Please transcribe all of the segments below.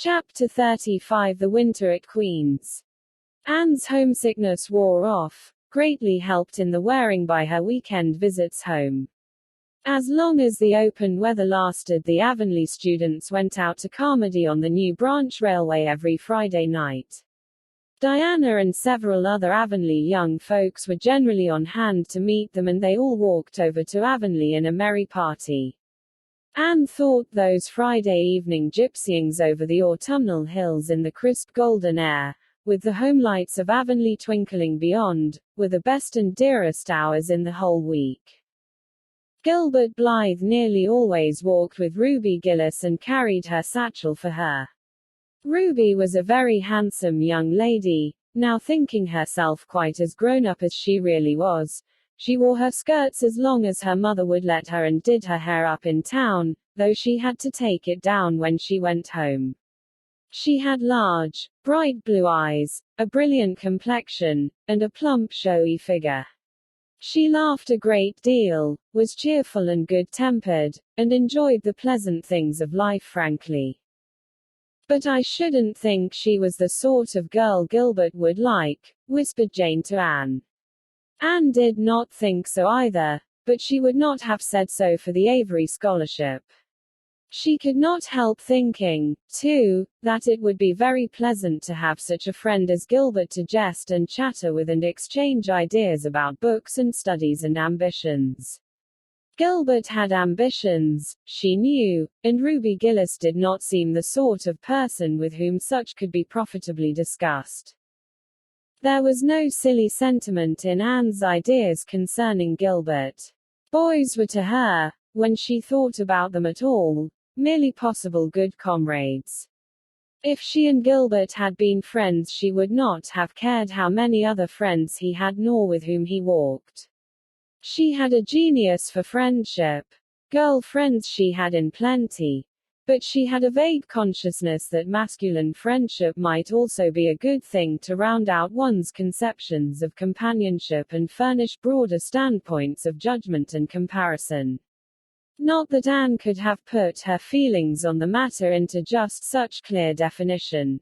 Chapter 35 The Winter at Queen's. Anne's homesickness wore off, greatly helped in the wearing by her weekend visits home. As long as the open weather lasted, the Avonlea students went out to Carmody on the New Branch Railway every Friday night. Diana and several other Avonlea young folks were generally on hand to meet them, and they all walked over to Avonlea in a merry party. Anne thought those Friday evening gypsyings over the autumnal hills in the crisp golden air, with the home lights of Avonlea twinkling beyond, were the best and dearest hours in the whole week. Gilbert Blythe nearly always walked with Ruby Gillis and carried her satchel for her. Ruby was a very handsome young lady, now thinking herself quite as grown up as she really was. She wore her skirts as long as her mother would let her and did her hair up in town, though she had to take it down when she went home. She had large, bright blue eyes, a brilliant complexion, and a plump showy figure. She laughed a great deal, was cheerful and good-tempered, and enjoyed the pleasant things of life frankly. "But I shouldn't think she was the sort of girl Gilbert would like," whispered Jane to Anne. Anne did not think so either, but she would not have said so for the Avery scholarship. She could not help thinking, too, that it would be very pleasant to have such a friend as Gilbert to jest and chatter with and exchange ideas about books and studies and ambitions. Gilbert had ambitions, she knew, and Ruby Gillis did not seem the sort of person with whom such could be profitably discussed. There was no silly sentiment in Anne's ideas concerning Gilbert. Boys were to her, when she thought about them at all, merely possible good comrades. If she and Gilbert had been friends, she would not have cared how many other friends he had nor with whom he walked. She had a genius for friendship. Girl friends she had in plenty. But she had a vague consciousness that masculine friendship might also be a good thing to round out one's conceptions of companionship and furnish broader standpoints of judgment and comparison. Not that Anne could have put her feelings on the matter into just such clear definition.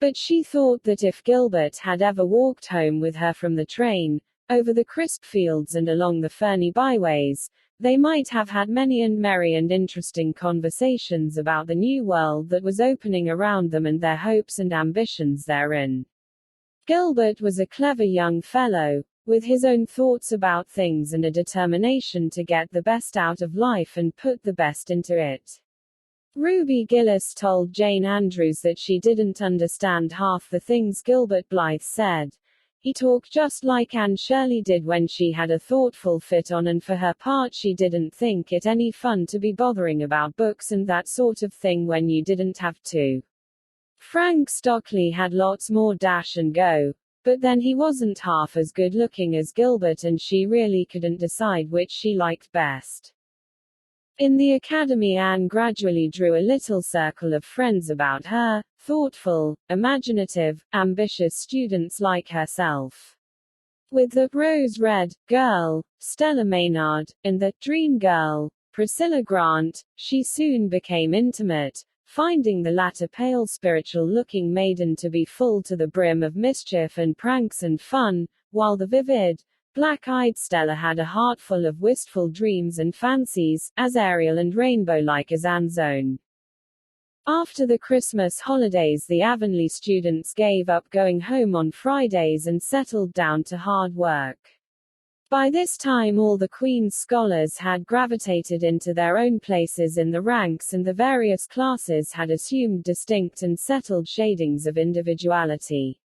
But she thought that if Gilbert had ever walked home with her from the train, over the crisp fields and along the ferny byways, they might have had many and merry and interesting conversations about the new world that was opening around them and their hopes and ambitions therein. Gilbert was a clever young fellow, with his own thoughts about things and a determination to get the best out of life and put the best into it. Ruby Gillis told Jane Andrews that she didn't understand half the things Gilbert Blythe said. He talked just like Anne Shirley did when she had a thoughtful fit on, and for her part she didn't think it any fun to be bothering about books and that sort of thing when you didn't have to. Frank Stockley had lots more dash and go, but then he wasn't half as good looking as Gilbert and she really couldn't decide which she liked best. In the academy Anne gradually drew a little circle of friends about her, thoughtful, imaginative, ambitious students like herself. With the rose-red girl, Stella Maynard, and the dream girl, Priscilla Grant, she soon became intimate, finding the latter pale spiritual-looking maiden to be full to the brim of mischief and pranks and fun, while the vivid, black-eyed Stella had a heart full of wistful dreams and fancies, as aerial and rainbow-like as Anne's own. After the Christmas holidays the Avonlea students gave up going home on Fridays and settled down to hard work. By this time all the Queen's scholars had gravitated into their own places in the ranks and the various classes had assumed distinct and settled shadings of individuality.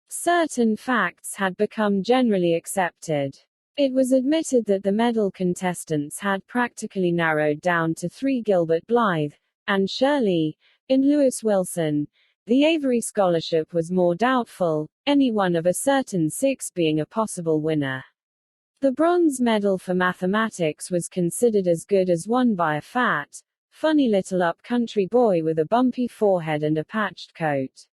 Certain facts had become generally accepted. It was admitted that the medal contestants had practically narrowed down to 3: Gilbert Blythe, Anne Shirley, and Lewis Wilson. The Avery scholarship was more doubtful, any one of a certain 6 being a possible winner. The bronze medal for mathematics was considered as good as won by a fat, funny little up-country boy with a bumpy forehead and a patched coat.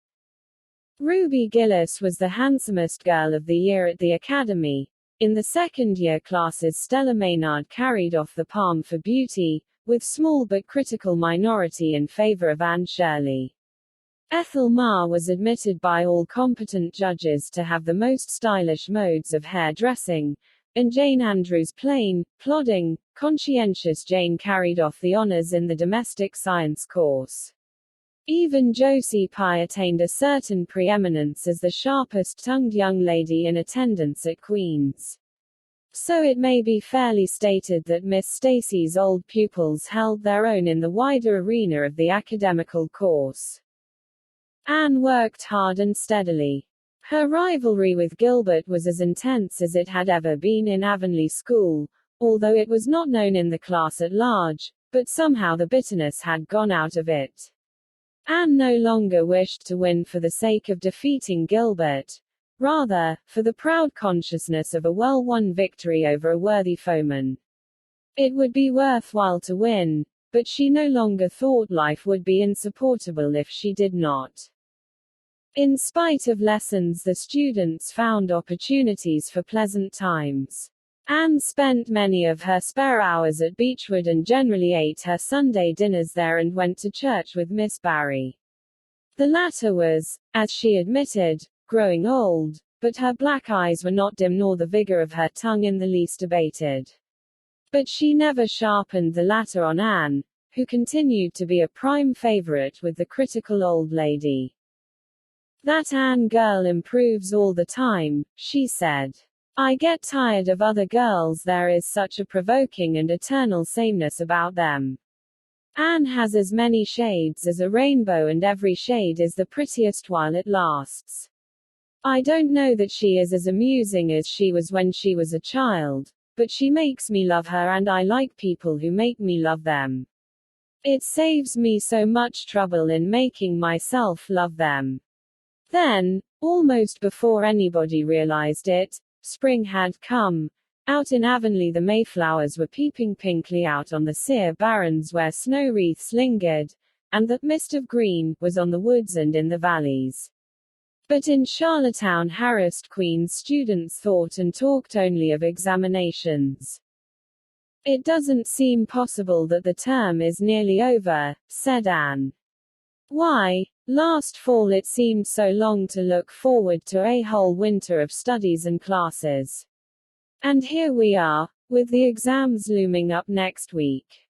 Ruby Gillis was the handsomest girl of the year at the academy. In the second-year classes Stella Maynard carried off the palm for beauty, with small but critical minority in favor of Anne Shirley. Ethel Marr was admitted by all competent judges to have the most stylish modes of hair dressing, and Jane Andrews plain, plodding, conscientious Jane carried off the honors in the domestic science course. Even Josie Pye attained a certain preeminence as the sharpest-tongued young lady in attendance at Queen's. So it may be fairly stated that Miss Stacy's old pupils held their own in the wider arena of the academical course. Anne worked hard and steadily. Her rivalry with Gilbert was as intense as it had ever been in Avonlea School, although it was not known in the class at large, but somehow the bitterness had gone out of it. Anne no longer wished to win for the sake of defeating Gilbert, rather, for the proud consciousness of a well-won victory over a worthy foeman. It would be worthwhile to win, but she no longer thought life would be insupportable if she did not. In spite of lessons, the students found opportunities for pleasant times. Anne spent many of her spare hours at Beechwood and generally ate her Sunday dinners there and went to church with Miss Barry. The latter was, as she admitted, growing old, but her black eyes were not dim nor the vigor of her tongue in the least abated. But she never sharpened the latter on Anne, who continued to be a prime favorite with the critical old lady. "That Anne girl improves all the time," she said. "I get tired of other girls, there is such a provoking and eternal sameness about them. Anne has as many shades as a rainbow and every shade is the prettiest while it lasts. I don't know that she is as amusing as she was when she was a child, but she makes me love her and I like people who make me love them. It saves me so much trouble in making myself love them." Then, almost before anybody realized it, spring had come. Out in Avonlea the Mayflowers were peeping pinkly out on the sere barrens where snow wreaths lingered, and that mist of green was on the woods and in the valleys. But in Charlottetown harassed Queen's students thought and talked only of examinations. "It doesn't seem possible that the term is nearly over," said Anne. "Why, last fall it seemed so long to look forward to a whole winter of studies and classes. And here we are, with the exams looming up next week.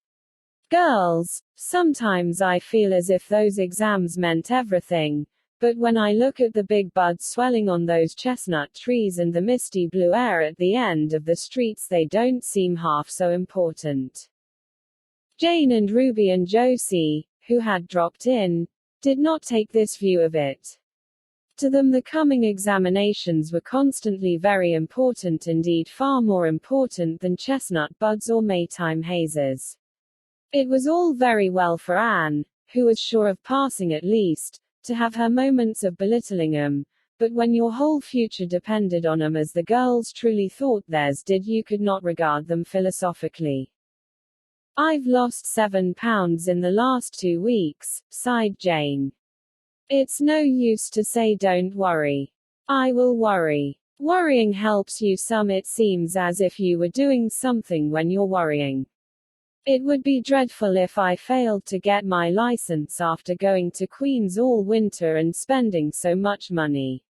Girls, sometimes I feel as if those exams meant everything, but when I look at the big buds swelling on those chestnut trees and the misty blue air at the end of the streets they don't seem half so important." Jane and Ruby and Josie, who had dropped in, did not take this view of it. To them the coming examinations were constantly very important, indeed far more important than chestnut buds or Maytime hazes. It was all very well for Anne, who was sure of passing at least, to have her moments of belittling 'em, but when your whole future depended on 'em as the girls truly thought theirs did, you could not regard them philosophically. "I've lost 7 pounds in the last 2 weeks, sighed Jane. "It's no use to say don't worry. I will worry. Worrying helps you some. It seems as if you were doing something when you're worrying. It would be dreadful if I failed to get my license after going to Queen's all winter and spending so much money."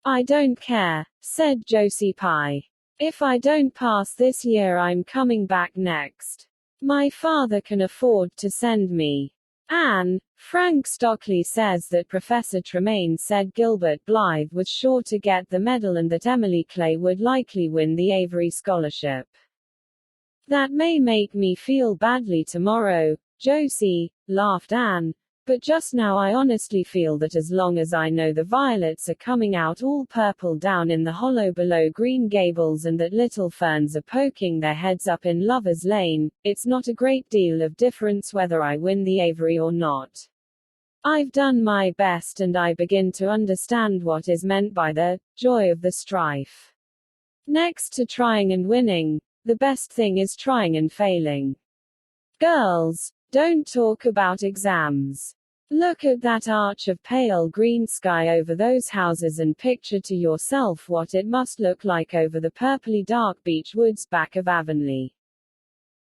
"I don't care," said Josie Pye. "If I don't pass this year I'm coming back next. My father can afford to send me." "Anne, Frank Stockley says that Professor Tremaine said Gilbert Blythe was sure to get the medal and that Emily Clay would likely win the Avery Scholarship." "That may make me feel badly tomorrow, Josie," laughed Anne, "but just now I honestly feel that as long as I know the violets are coming out all purple down in the hollow below Green Gables and that little ferns are poking their heads up in Lover's Lane, it's not a great deal of difference whether I win the Avery or not. I've done my best and I begin to understand what is meant by the joy of the strife. Next to trying and winning, the best thing is trying and failing. Girls, don't talk about exams. Look at that arch of pale green sky over those houses and picture to yourself what it must look like over the purpley dark beech woods back of Avonlea."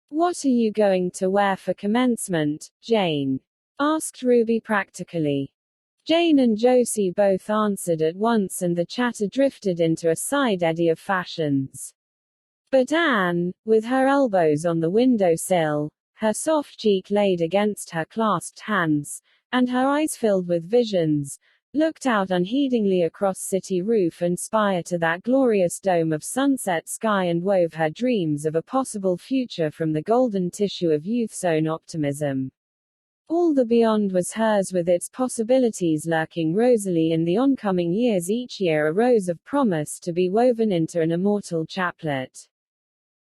"What are you going to wear for commencement, Jane?" asked Ruby practically. Jane and Josie both answered at once, and the chatter drifted into a side eddy of fashions. But Anne, with her elbows on the window-sill, her soft cheek laid against her clasped hands, and her eyes filled with visions, looked out unheedingly across city roof and spire to that glorious dome of sunset sky, and wove her dreams of a possible future from the golden tissue of youth's own optimism. All the beyond was hers, with its possibilities lurking rosily in the oncoming years, each year a rose of promise to be woven into an immortal chaplet.